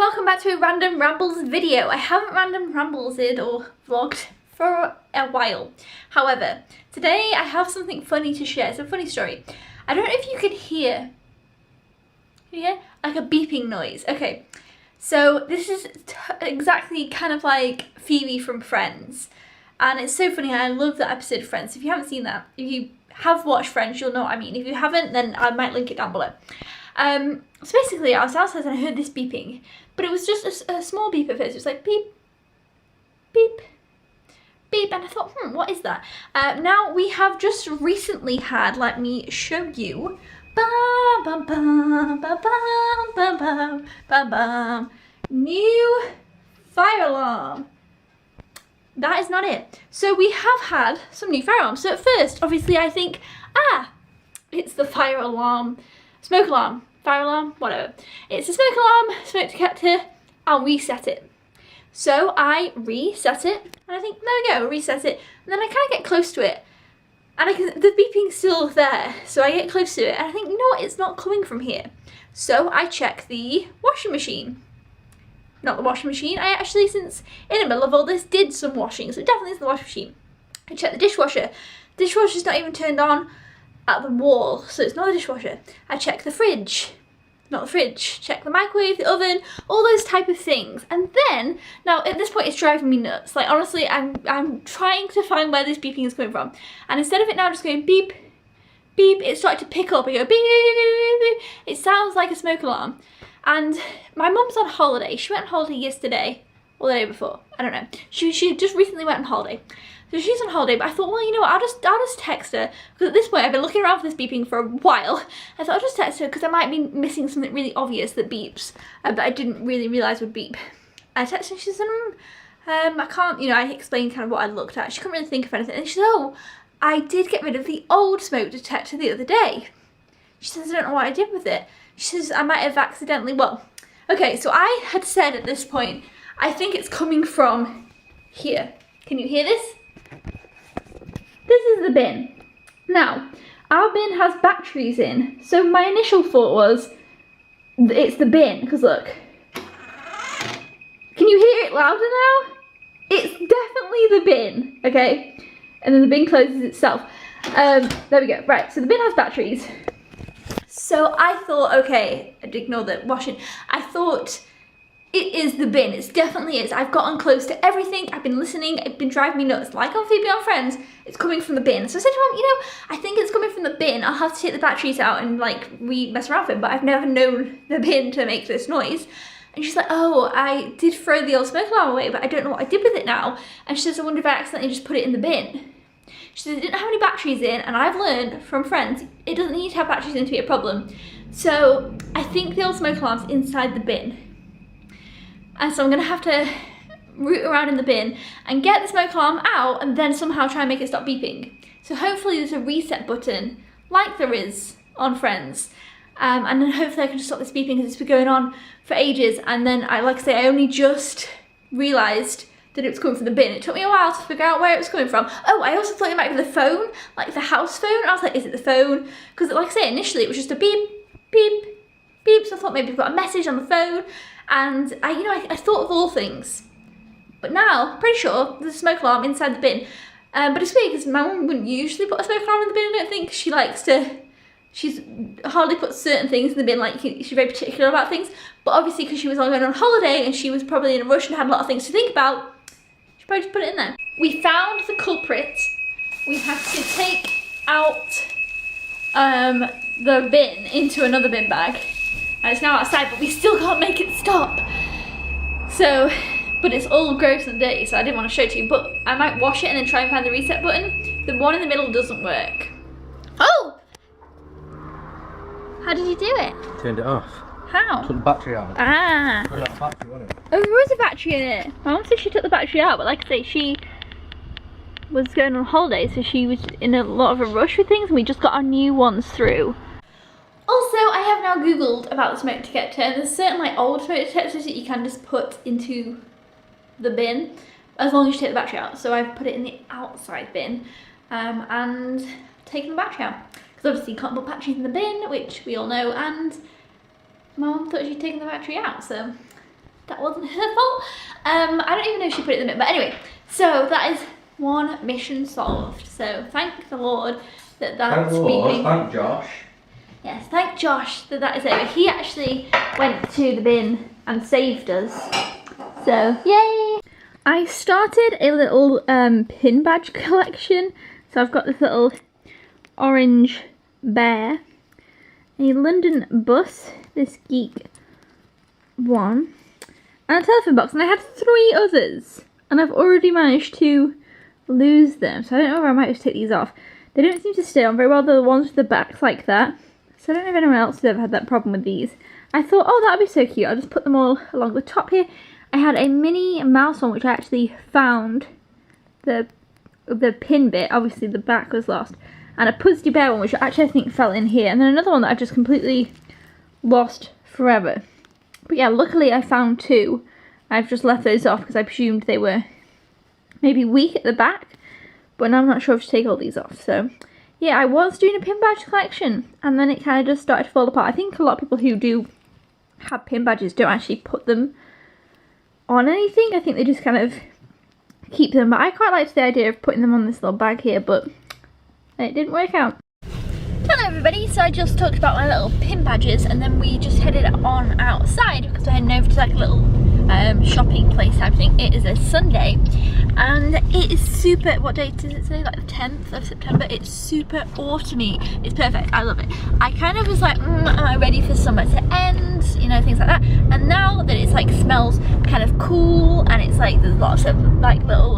welcome back to a Random Rambles video. I haven't random rambled or vlogged for a while. However, today I have something funny to share. It's a funny story. I don't know if you can hear like a beeping noise. Okay, so this is exactly kind of like Phoebe from Friends. And it's so funny. I love that episode of Friends. If you haven't seen that, if you have watched Friends, you'll know what I mean. If you haven't, then I might link it down below. So basically I was outside and I heard this beeping, but it was just a small beep at first. It was like beep, beep, beep, and I thought, what is that? Now we have just recently had, let me show you, new fire alarm. That is not it. So we have had some new fire alarms. So at first, obviously I think, it's the fire alarm, smoke alarm, fire alarm, whatever. It's a smoke alarm, smoke detector, I'll reset it. So I reset it, and I think, there we go, reset it. And then I kind of get close to it, and the beeping's still there. So I get close to it, and I think, you know what, it's not coming from here. So I check the washing machine. Not the washing machine, I actually, since in the middle of all this, did some washing, so it definitely is the washing machine. I checked the dishwasher. The dishwasher's not even turned on at the wall, so it's not the dishwasher. I check the fridge, not the fridge. Check the microwave, the oven, all those type of things. And then, now at this point it's driving me nuts. Like honestly, I'm trying to find where this beeping is coming from. And instead of it now just going beep, beep, it started to pick up and go beep, beep, beep, beep. It sounds like a smoke alarm. And my mum's on holiday. She went on holiday yesterday, or the day before, I don't know. She just recently went on holiday. So she's on holiday, but I thought, well, you know what, I'll just text her. Because at this point, I've been looking around for this beeping for a while. I thought I'll just text her because I might be missing something really obvious that beeps, that I didn't really realise would beep. I texted her, she said, I can't, you know, I explained kind of what I looked at. She couldn't really think of anything. And she said, oh, I did get rid of the old smoke detector the other day. She says, I don't know what I did with it. She says, I might have accidentally, well, okay, so I had said at this point, I think it's coming from here. Can you hear this? This is the bin. Now, our bin has batteries in, so my initial thought was, it's the bin, because look. Can you hear it louder now? It's definitely the bin, okay? And then the bin closes itself. There we go, right, so the bin has batteries. So I thought, okay, I'd ignore the washing. I thought, it is the bin, it definitely is. I've gotten close to everything, I've been listening, it's been driving me nuts. Like on Phoebe on Friends, it's coming from the bin. So I said to Mum, you know, I think it's coming from the bin. I'll have to take the batteries out and like mess around with it, but I've never known the bin to make this noise. And she's like, oh, I did throw the old smoke alarm away, but I don't know what I did with it now. And she says, I wonder if I accidentally just put it in the bin. She says, it didn't have any batteries in, and I've learned from Friends, it doesn't need to have batteries in to be a problem. So I think the old smoke alarm's inside the bin. And so I'm gonna have to root around in the bin and get the smoke alarm out and then somehow try and make it stop beeping. So hopefully there's a reset button like there is on Friends. And then hopefully I can just stop this beeping because it's been going on for ages. And then like I say, I only just realised that it was coming from the bin. It took me a while to figure out where it was coming from. Oh, I also thought it might be the phone, like the house phone. And I was like, is it the phone? Because like I say, initially it was just a beep, beep, beep. So I thought maybe we've got a message on the phone. And I thought of all things. But now, I'm pretty sure there's a smoke alarm inside the bin. But it's weird because my mum wouldn't usually put a smoke alarm in the bin. I don't think she likes to, she's hardly put certain things in the bin, like she's very particular about things. But obviously because she was going on holiday and she was probably in a rush and had a lot of things to think about, she probably just put it in there. We found the culprit. We had to take out the bin into another bin bag. And it's now outside, but we still can't make it stop. So, but it's all gross and dirty, so I didn't want to show it to you. But I might wash it and then try and find the reset button. The one in the middle doesn't work. Oh! How did you do it? Turned it off. How? Took the battery out. Ah. Put that battery on it. Oh, there was a battery in it. My mum said she took the battery out, but like I say, she was going on holiday, so she was in a lot of a rush with things, and we just got our new ones through. Also, I have now googled about the smoke detector, and there's certain like old smoke detectors that you can just put into the bin as long as you take the battery out. So I've put it in the outside bin and taken the battery out. Because obviously you can't put batteries in the bin, which we all know, and my mum thought she'd taken the battery out, so That wasn't her fault. I don't even know if she put it in the bin, but anyway. So that is one mission solved. So thank the Lord that that's Thank the Lord, beeping. thank Josh. Yes, thank Josh that that is over. He actually went to the bin and saved us. So, yay! I started a little pin badge collection. So I've got this little orange bear, a London bus, this geek one, and a telephone box. And I had 3 others, and I've already managed to lose them. So I don't know if I might just take these off. They don't seem to stay on very well. They're the ones with the backs like that. So I don't know if anyone else has ever had that problem with these. I thought, oh, that'd be so cute. I'll just put them all along the top here. I had a Minnie Mouse one, which I actually found the pin bit. Obviously, the back was lost. And a Pudsey Bear one, which actually I think fell in here. And then another one that I've just completely lost forever. But yeah, luckily I found 2. I've just left those off because I presumed they were maybe weak at the back. But now I'm not sure if to take all these off. So yeah, I was doing a pin badge collection, and then it kind of just started to fall apart. I think a lot of people who do have pin badges don't actually put them on anything. I think they just kind of keep them. But I quite liked the idea of putting them on this little bag here, but it didn't work out. Hello everybody, so I just talked about my little pin badges, and then we just headed on outside because we're heading over to like a little shopping place type thing. It is a Sunday and it is super, what date is it today? Like the 10th of September. It's super autumny. It's perfect. I love it. I kind of was like, am I ready for summer to end? You know, things like that. And now that it's like smells kind of cool and it's like there's lots of like little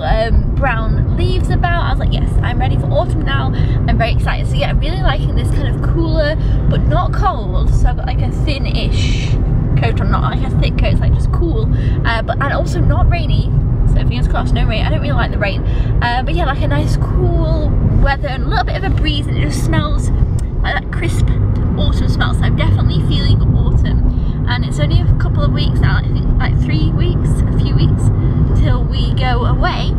brown leaves about, I was like, yes, I'm ready for autumn now. I'm very excited. So yeah, I'm really liking this kind of cooler but not cold. So I've got like a thin-ish coat on, not like a thick coat, it's like just cool, but and also not rainy. So fingers crossed, no rain. I don't really like the rain, but yeah, like a nice cool weather and a little bit of a breeze, and it just smells like that crisp autumn smell. So I'm definitely feeling autumn, and it's only a couple of weeks now. I think like 3 weeks, a few weeks till we go away.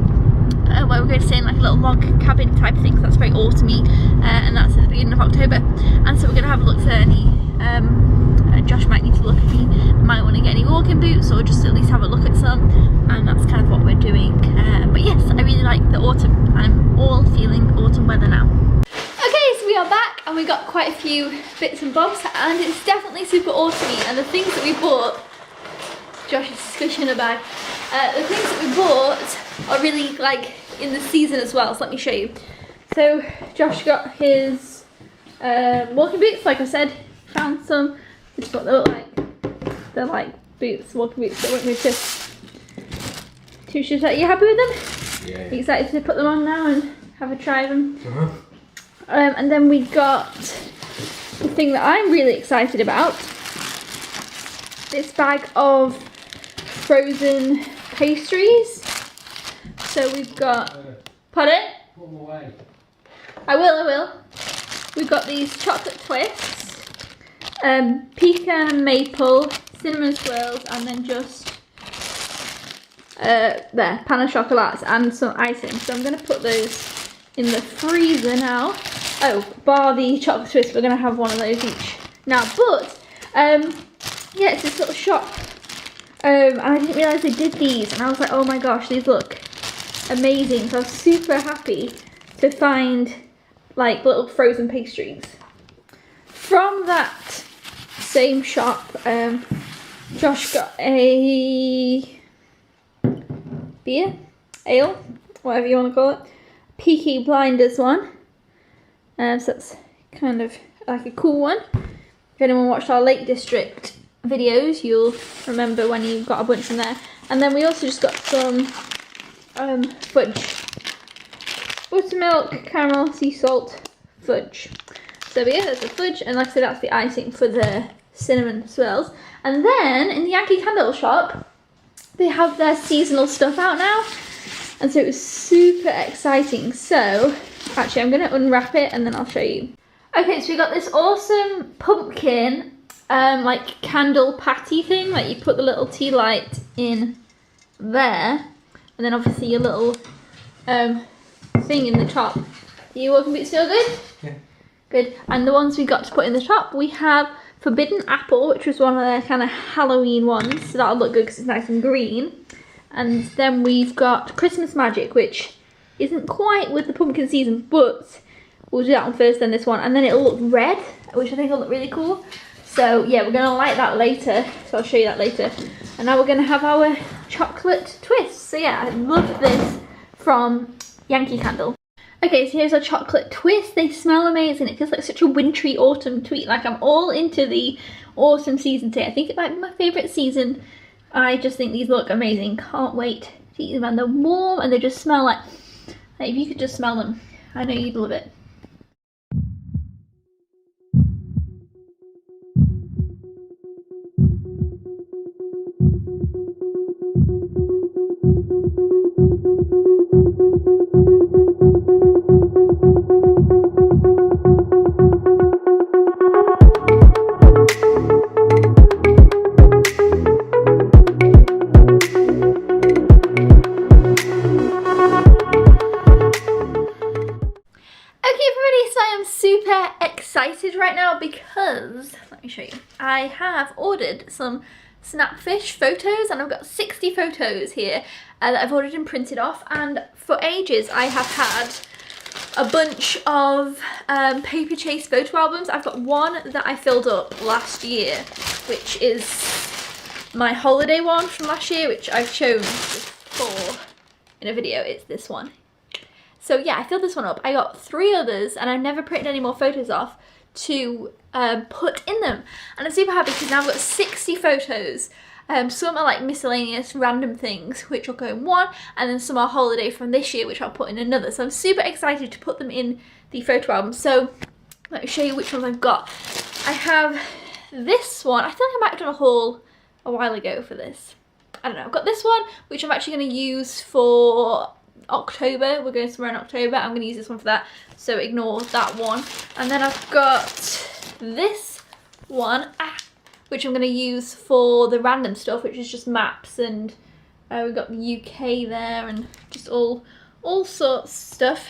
Where we're going to stay in like a little log cabin type thing, so that's very autumny, and that's at the beginning of October. And so we're going to have a look for any, Josh might need to look if he might want to get any walking boots, or just at least have a look at some, and that's kind of what we're doing. But yes, I really like the autumn. I'm all feeling autumn weather now. Okay, so we are back and we got quite a few bits and bobs, and it's definitely super autumny. And the things that we bought, Josh is squishing a bag. The things that we bought are really like in the season as well, so let me show you. So Josh got his walking boots, like I said, found some. This is what they look like. They're like boots, walking boots that won't move too shoes. Are you happy with them? Yeah. Are you excited to put them on now and have a try of them? And then we got the thing that I'm really excited about. This bag of frozen pastries. So we've got, pardon? Put them away. I will. We've got these chocolate twists, pecan and maple, cinnamon swirls, and then just there, pan of chocolates and some icing. So I'm going to put those in the freezer now. Oh, bar the chocolate twist, we're going to have one of those each now. But yeah, it's this little shop, and I didn't realise they did these, and I was like, oh my gosh, these look amazing. So I was super happy to find like little frozen pastries from that same shop. Josh got a beer, ale, whatever you want to call it, Peaky Blinders one. So that's kind of like a cool one. If anyone watched our Lake District videos, you'll remember when you got a bunch from there. And then we also just got some fudge, buttermilk, caramel, sea salt, fudge. So yeah, there's the fudge, and like I said, that's the icing for the cinnamon swirls. And then in the Yankee Candle shop, they have their seasonal stuff out now, and so it was super exciting. So actually, I'm going to unwrap it and then I'll show you. Okay, so we got this awesome pumpkin like candle patty thing, like you put the little tea light in there, and then obviously your little thing in the top. Are your walking boots feel good? Yeah. Good. And the ones we got to put in the top, we have Forbidden Apple, which was one of their kind of Halloween ones, so that'll look good because it's nice and green. And then we've got Christmas Magic, which isn't quite with the pumpkin season, but we'll do that one first, then this one, and then it'll look red, which I think will look really cool. So yeah, we're gonna light that later, so I'll show you that later. And now we're gonna have our chocolate twist. So yeah, I love this from Yankee Candle. Okay, so here's our chocolate twist. They smell amazing. It feels like such a wintry autumn tweet. Like I'm all into the autumn season today. I think it might be my favourite season. I just think these look amazing. Can't wait to eat them, and they're warm and they just smell like if you could just smell them, I know you'd love it. Excited right now because, let me show you, I have ordered some Snapfish photos, and I've got 60 photos here that I've ordered and printed off. And for ages I have had a bunch of Paperchase photo albums. I've got one that I filled up last year, which is my holiday one from last year, which I've shown before in a video. It's this one. So yeah, I filled this one up. I got 3 others, and I've never printed any more photos off to put in them. And I'm super happy because now I've got 60 photos. Some are like miscellaneous random things, which will go in one, and then some are holiday from this year, which I'll put in another. So I'm super excited to put them in the photo album. So let me show you which ones I've got. I have this one. I feel like I might have done a haul a while ago for this. I don't know. I've got this one, which I'm actually going to use for October. We're going somewhere in October. I'm going to use this one for that, so ignore that one. And then I've got this one, which I'm going to use for the random stuff, which is just maps, and we've got the UK there and just all sorts of stuff.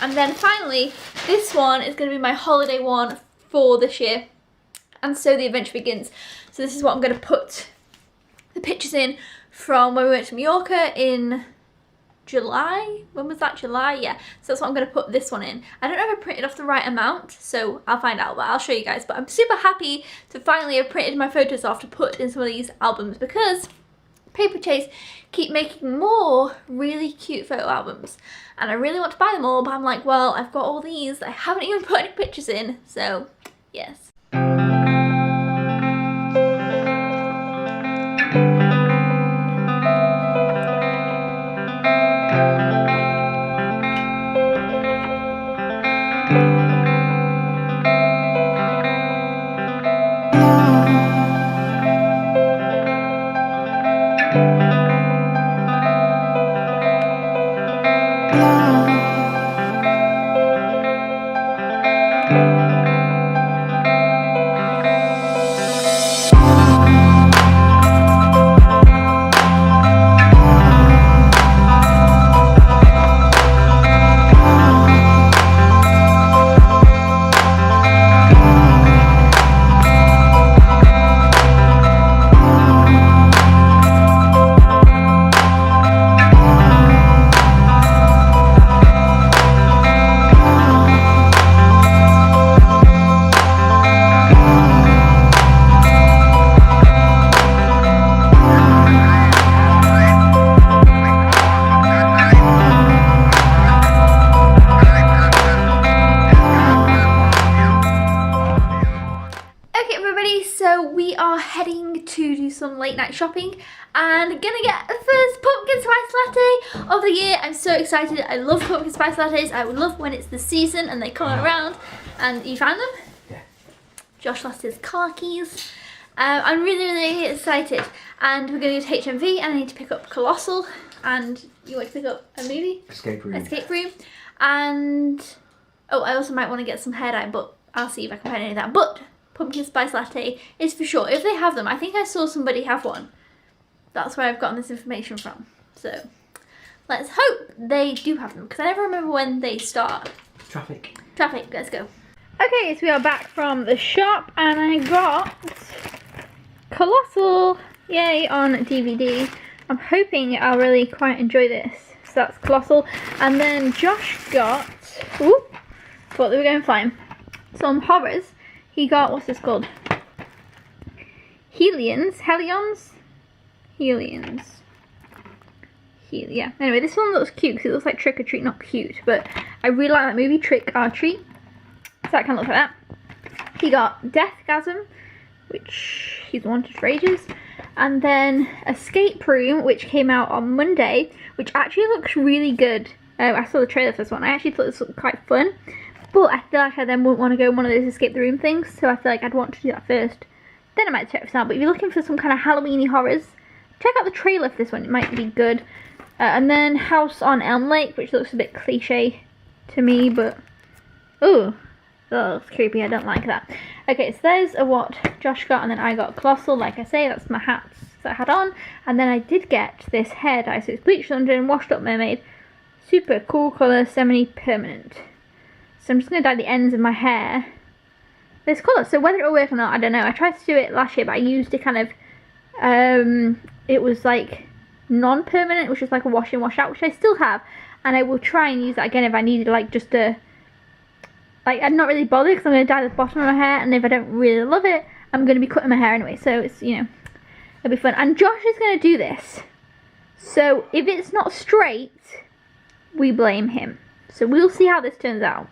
And then finally, this one is going to be my holiday one for this year, and so the adventure begins. So this is what I'm going to put the pictures in from when we went to Mallorca in July. When was that? July? Yeah. So that's what I'm going to put this one in. I don't know if I printed off the right amount, so I'll find out, but I'll show you guys. But I'm super happy to finally have printed my photos off to put in some of these albums, because Paperchase keep making more really cute photo albums, and I really want to buy them all, but I'm like, well, I've got all these that I haven't even put any pictures in, so yes. Some late night shopping and gonna get the first pumpkin spice latte of the year. I'm so excited. I love pumpkin spice lattes. I would love when it's the season and they come around. And you found them? Yeah. Josh lost his car keys. I'm really excited, and we're gonna go to HMV, and I need to pick up Colossal, and you want to pick up a movie? Escape Room. And oh, I also might want to get some hair dye, but I'll see if I can find any of that. But pumpkin spice latte is for sure, if they have them. I think I saw somebody have one. That's where I've gotten this information from. So let's hope they do have them, because I never remember when they start. Traffic, let's go. Okay, so we are back from the shop and I got Colossal, yay, on DVD. I'm hoping I'll really quite enjoy this. So that's Colossal. And then Josh got, thought they were going flying. Some horrors. He got, what's this called? Helions. Yeah. Anyway, this one looks cute because it looks like Trick or Treat, not cute. But I really like that movie, Trick or Treat. So that kind of looks like that. He got Deathgasm, which he's wanted for ages. And then Escape Room, which came out on Monday, which actually looks really good. I saw the trailer for this one. I actually thought this looked quite fun. But I feel like I then wouldn't want to go on one of those escape the room things. So I feel like I'd want to do that first. Then I might check this out. But if you're looking for some kind of Halloween-y horrors, check out the trailer for this one. It might be good. And then House on Elm Lake, which looks a bit cliche to me. But, ooh, that looks creepy. I don't like that. Okay, so those are what Josh got. And then I got Colossal. Like I say, that's my hats that I had on. And then I did get this hair dye. So it's Bleach London Washed Up Mermaid. Super cool colour, semi-permanent. So I'm just going to dye the ends of my hair this colour. So whether it'll work or not, I don't know. I tried to do it last year, but I used it kind of, it was like non-permanent, which is like a wash in, wash out, which I still have. And I will try and use that again if I needed like just a, like I'm not really bothered because I'm going to dye the bottom of my hair. And if I don't really love it, I'm going to be cutting my hair anyway. So it's, you know, it'll be fun. And Josh is going to do this. So if it's not straight, we blame him. So we'll see how this turns out.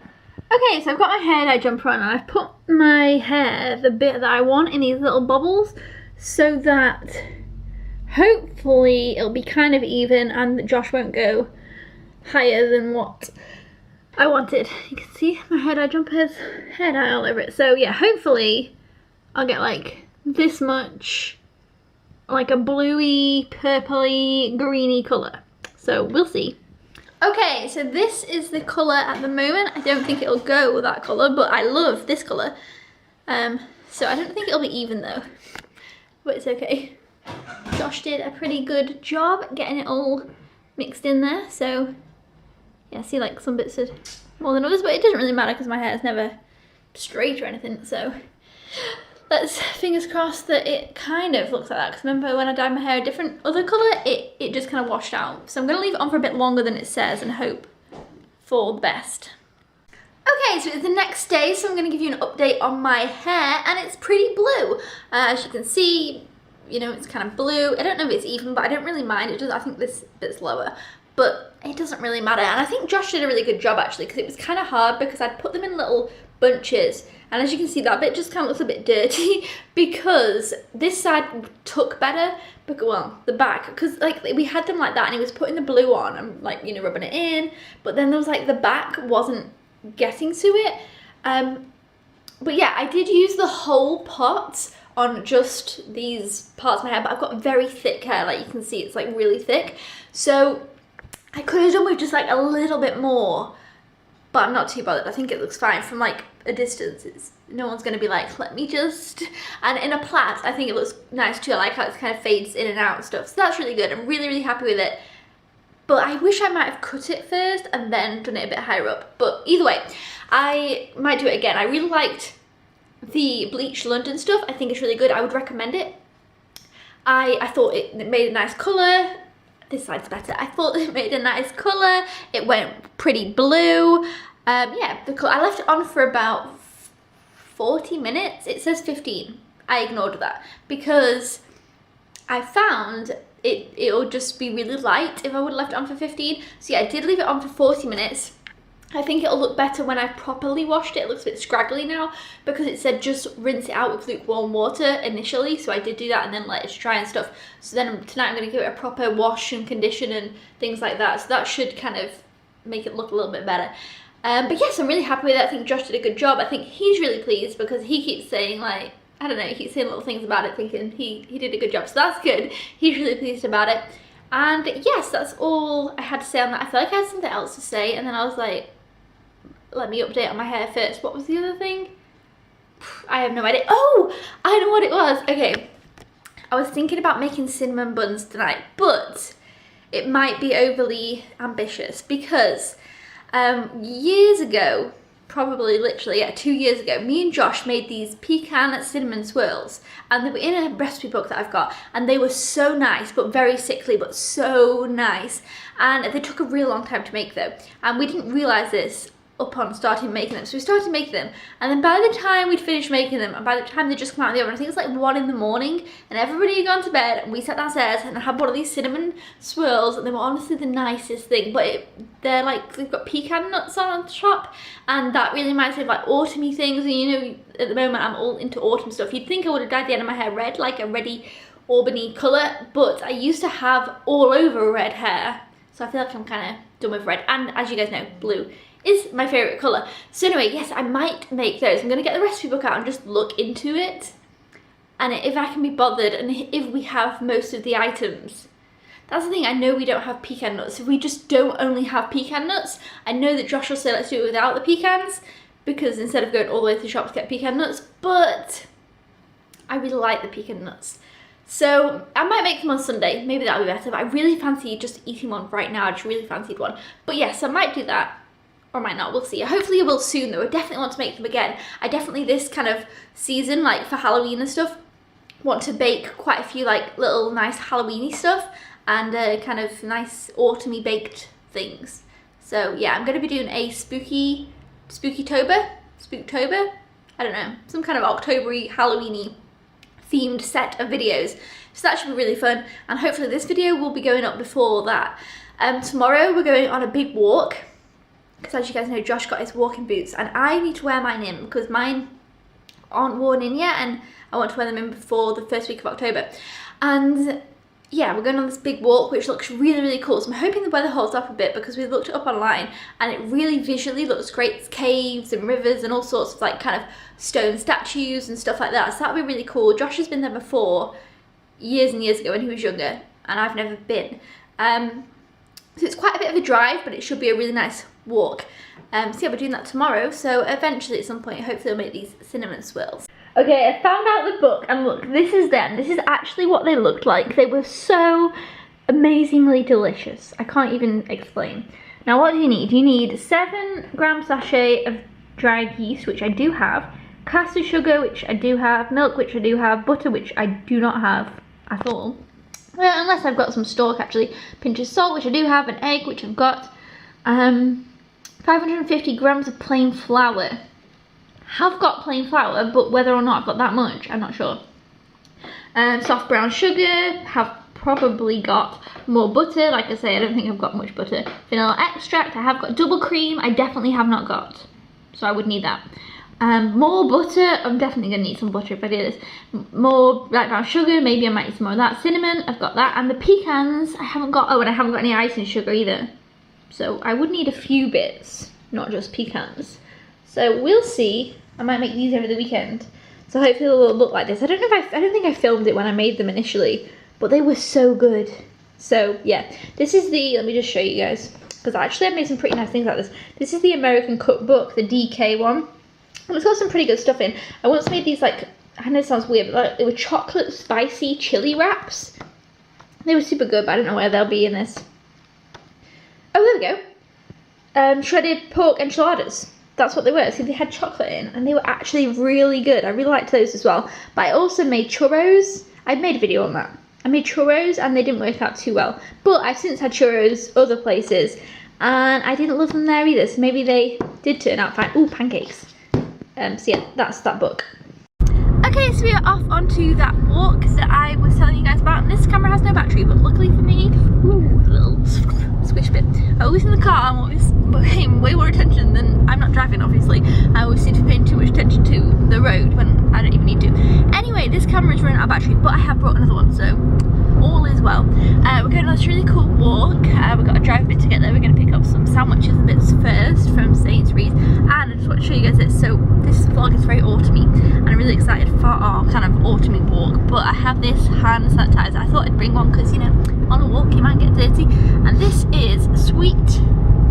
Okay, so I've got my hair dye jumper on and I've put my hair, the bit that I want, in these little bubbles so that hopefully it'll be kind of even and Josh won't go higher than what I wanted. You can see my hair dye jumper has hair dye all over it. So yeah, hopefully I'll get like this much, like a bluey, purpley, greeny colour. So we'll see. Okay, so this is the colour at the moment. I don't think it'll go with that colour, but I love this colour. So I don't think it'll be even though, but it's okay. Josh did a pretty good job getting it all mixed in there. So yeah, I see like some bits are more than others, but it doesn't really matter because my hair is never straight or anything. So let's fingers crossed that it kind of looks like that, because remember when I dyed my hair a different other colour, it just kind of washed out. So I'm going to leave it on for a bit longer than it says and hope for the best. Okay, so it's the next day, so I'm going to give you an update on my hair, and it's pretty blue. As you can see, you know, it's kind of blue. I don't know if it's even, but I don't really mind. It does. I think this bit's lower, but it doesn't really matter. And I think Josh did a really good job actually, because it was kind of hard because I'd put them in little bunches. And as you can see, that bit just kind of looks a bit dirty because this side took better, but well, the back, because like we had them like that and he was putting the blue on and like, you know, rubbing it in, but then there was like the back wasn't getting to it. But yeah, I did use the whole pot on just these parts of my hair, but I've got very thick hair, like you can see, it's like really thick. So I could have done with just like a little bit more, but I'm not too bothered. I think it looks fine from like a distance. No one's gonna be like, let me just, and in a plait, I think it looks nice too. I like how it kind of fades in and out and stuff. So that's really good. I'm really, really happy with it. But I wish I might have cut it first and then done it a bit higher up. But either way, I might do it again. I really liked the Bleach London stuff. I think it's really good. I would recommend it. I thought it made a nice colour. This side's better. I thought it made a nice colour. It went pretty blue. Yeah, I left it on for about 40 minutes. It says 15. I ignored that because I found it'll just be really light if I would have left it on for 15. So yeah, I did leave it on for 40 minutes. I think it'll look better when I properly washed it. It looks a bit scraggly now because it said just rinse it out with lukewarm water initially. So I did do that and then let it dry and stuff. So then tonight I'm going to give it a proper wash and condition and things like that. So that should kind of make it look a little bit better. But yes, I'm really happy with it. I think Josh did a good job. I think he's really pleased because he keeps saying like, I don't know, he keeps saying little things about it thinking he did a good job. So that's good. He's really pleased about it. And yes, that's all I had to say on that. I feel like I had something else to say and then I was like, let me update on my hair first. What was the other thing? I have no idea. Oh, I know what it was. Okay, I was thinking about making cinnamon buns tonight, but it might be overly ambitious because years ago, probably literally 2 years ago, me and Josh made these pecan cinnamon swirls, and they were in a recipe book that I've got, and they were so nice, but very sickly, but so nice. And they took a real long time to make though, and we didn't realise this upon starting making them. So we started making them, and then by the time we'd finished making them, and by the time they just come out of the oven, I think it's like 1 in the morning, and everybody had gone to bed, and we sat downstairs and had one of these cinnamon swirls, and they were honestly the nicest thing. But they're like, they've got pecan nuts on top, and that really reminds me of like autumny things. And you know, at the moment I'm all into autumn stuff. You'd think I would have dyed the end of my hair red, like a reddy Albany colour, but I used to have all over red hair, so I feel like I'm kind of done with red. And as you guys know, blue is my favourite colour. So anyway, yes, I might make those. I'm going to get the recipe book out and just look into it. And if I can be bothered, and if we have most of the items. That's the thing, I know we don't have pecan nuts. If we just don't only have pecan nuts, I know that Josh will say let's do it without the pecans, because instead of going all the way to the shop to get pecan nuts, but I really like the pecan nuts. So I might make them on Sunday, maybe that'll be better, but I really fancy just eating one right now. I just really fancied one. But yes, I might do that. Or might not, we'll see. Hopefully I will soon though. I definitely want to make them again. I definitely this kind of season, like for Halloween and stuff, want to bake quite a few like little nice Halloweeny stuff and kind of nice autumny baked things. So yeah, I'm going to be doing a Spooktober, I don't know, some kind of October-y Halloweeny themed set of videos. So that should be really fun, and hopefully this video will be going up before that. Tomorrow we're going on a big walk, because as you guys know, Josh got his walking boots, and I need to wear mine in because mine aren't worn in yet, and I want to wear them in before the first week of October. And yeah, we're going on this big walk, which looks really, really cool. So I'm hoping the weather holds up a bit, because we looked it up online and it really visually looks great. It's caves and rivers and all sorts of like kind of stone statues and stuff like that. So that'll be really cool. Josh has been there before, years and years ago when he was younger, and I've never been. So it's quite a bit of a drive, but it should be a really nice walk. So yeah, we're doing that tomorrow. So eventually at some point, hopefully I'll make these cinnamon swirls. Okay, I found out the book, and look, this is them. This is actually what they looked like. They were so amazingly delicious. I can't even explain. Now what do you need? You need 7-gram sachet of dried yeast, which I do have, caster sugar, which I do have, milk, which I do have, butter, which I do not have at all. Unless I've got some stock actually. Pinch of salt, which I do have, an egg, which I've got. 550 grams of plain flour. Have got plain flour, but whether or not I've got that much, I'm not sure. Soft brown sugar, have probably got more butter. Like I say, I don't think I've got much butter. Vanilla extract, I have got double cream, I definitely have not got. So I would need that. More butter, I'm definitely going to need some butter if I do this. More light brown sugar, maybe I might need some more of that. Cinnamon, I've got that. And the pecans, I haven't got, oh, and I haven't got any icing sugar either. So I would need a few bits, not just pecans. So we'll see. I might make these over the weekend. So hopefully they'll look like this. I don't think I filmed it when I made them initially, but they were so good. So yeah, this is the, let me just show you guys, because actually I've made some pretty nice things like this. This is the American Cookbook, the DK one. And it's got some pretty good stuff in. I once made these, like, I know it sounds weird, but like, they were chocolate spicy chili wraps. They were super good, but I don't know where they'll be in this. Oh, there we go. Shredded pork enchiladas. That's what they were. See, they had chocolate in, and they were actually really good. I really liked those as well. But I also made churros. I made a video on that. I made churros, and they didn't work out too well. But I've since had churros other places, and I didn't love them there either. So maybe they did turn out fine. Ooh, pancakes. So yeah, that's that book. Okay, so we are off onto that walk that I was telling you guys about. And this camera has no battery, but luckily for me, ooh, a little squish bit. I always in the car, I'm always paying way more attention than, I'm not driving obviously. I always seem to be paying too much attention to the road when I don't even need to. Anyway, this camera is running out of battery, but I have brought another one, so all is well. We're going on this really cool walk. We've got a drive bit to get there. We're going to pick up some sandwiches and bits first from Sainsbury's, and I just want to show you guys this. So this vlog is very autumny, and I'm really excited for our kind of autumny walk. But I have this hand sanitizer. I thought I'd bring one because, you know, on a walk you might get dirty. And this is sweet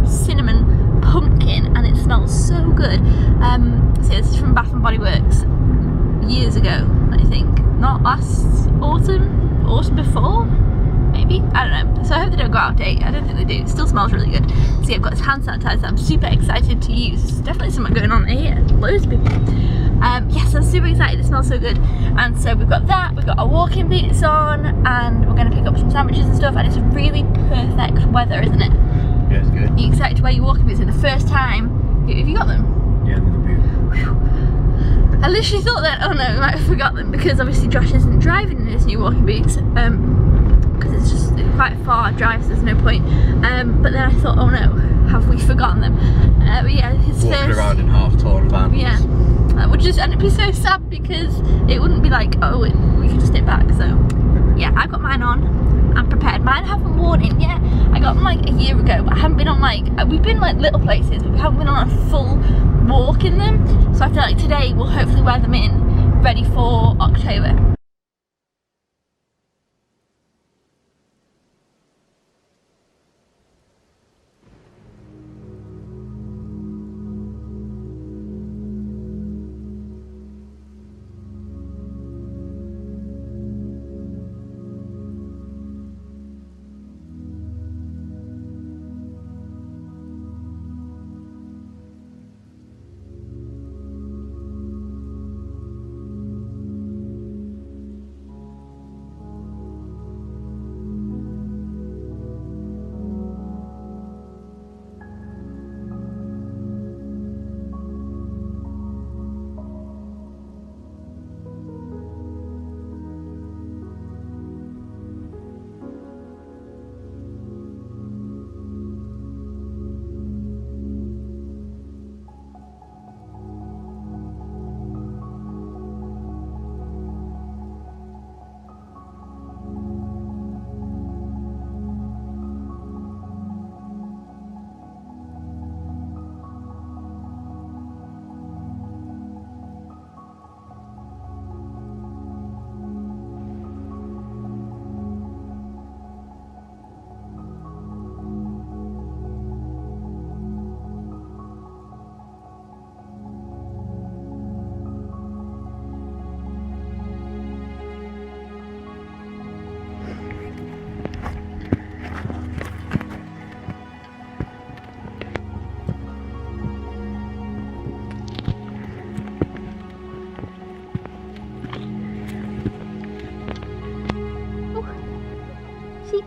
cinnamon pumpkin, and it smells so good. So yeah, this is from Bath and Body Works years ago, I think. Not last autumn. Autumn before, maybe. I don't know. So I hope they don't go out of date. I don't think they do. It still smells really good. See, I've got this hand sanitizer I'm super excited to use. There's definitely something going on here. Loads of people. Yes, I'm super excited. It smells so good. And so we've got that. We've got our walking boots on, and we're going to pick up some sandwiches and stuff. And it's really perfect weather, isn't it? Yeah, it's good. Are you excited to wear your walking boots for the first time? Have you got them? Yeah, they're beautiful. I literally thought that, oh no, we might have forgot them, because obviously Josh isn't driving in his new walking boots, because it's just quite far drive, so there's no point. But then I thought, oh no, have we forgotten them? But yeah, his Walking first... around in half-torn vans. Yeah, that would just, and it'd be so sad because it wouldn't be like, oh, we can just nip back. So yeah, I've got mine on. I'm prepared. Mine haven't worn in yet. I got them like a year ago, but I haven't been on like, we've been like little places, but we haven't been on a full walk in them. So I feel like today we'll hopefully wear them in, ready for October. Sheep.